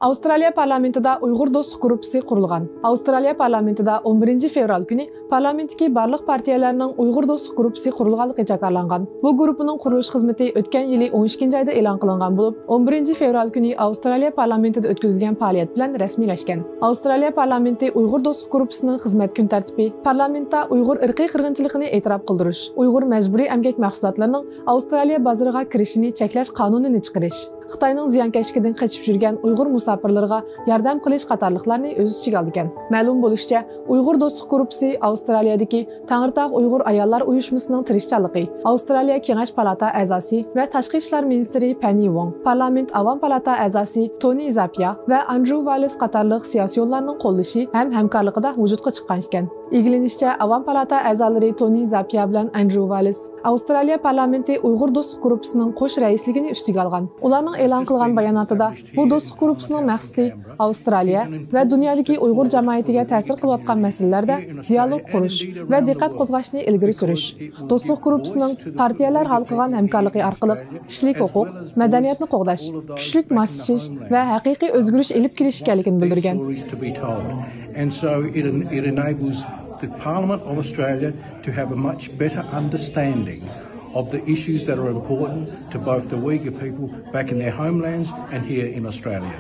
Avstraliya parlamentida Uyg'ur do'stlik gruppasi qurilgan. Avstraliya parlamentida 11 fevral kuni parlamentdagi barliq partiyalarning Uyg'ur do'stlik gruppasi qurilganligi jakarlangan. Bu guruhning qurilish xizmati o'tgan yili 12 oyda e'lon qilingan bo'lib, 11 fevral kuni Avstraliya parlamentida o'tkazilgan faoliyat bilan rasmiylashgan. Avstraliya parlamenti Uyg'ur do'stlik gruppasining xizmat kun tartibi parlamentda Uyg'ur irqiy qirg'inchiligini e'tirof qildirish, Uyg'ur majburiy emgak mahsulotlarining Avstraliya bozoriga kirishini cheklash qonunini chiqarish, Xitoyning ziyonkashligidan qochib yurgan Uyg'ur musofirlarga yordam qilish qatorliqlarni o'z ichiga olgan. Ma'lum bo'lishicha, Uyg'ur do'stlik gruppasi Avstraliyadagi Tangirtog' Uyg'ur ayollar uyushmasining tirishchanligi, Avstraliya Kengash palata a'zosi va tashqi ishlar ministri Penny Wong, parlament avom palata a'zosi Tony Zappia va Andrew Wallace qatorliq siyosiy yo'llarning qo'llashi ham hamkorligida vujudga chiqqan ekan. İlgilenişçe avam palata a'zolari Tony Zappia bilan Andrew Wallace Avstraliya parlamenti Uyg'ur do'stlik gruppasining qo'sh raisligini ustiga olgan. Ularning e'lon qilgan bayonotida bu do'stlik gruppasining maqsadi Avstraliya va dunyodagi Uyg'ur jamiyatiga ta'sir qilayotgan masalalarda dialog qurish va diqqat qo'zg'ashni ilgari surish, do'stlik gruppasining partiyalar hal qilgan hamkorligi orqali kishilik huquq, madaniyatni qo'g'dash, kuchlik moslashish va haqiqiy o'zgarish elib kelish ekanligini bildirgan. And so it enables the Parliament of Australia to have a much better understanding of the issues that are important to both the Uyghur people back in their homelands and here in Australia.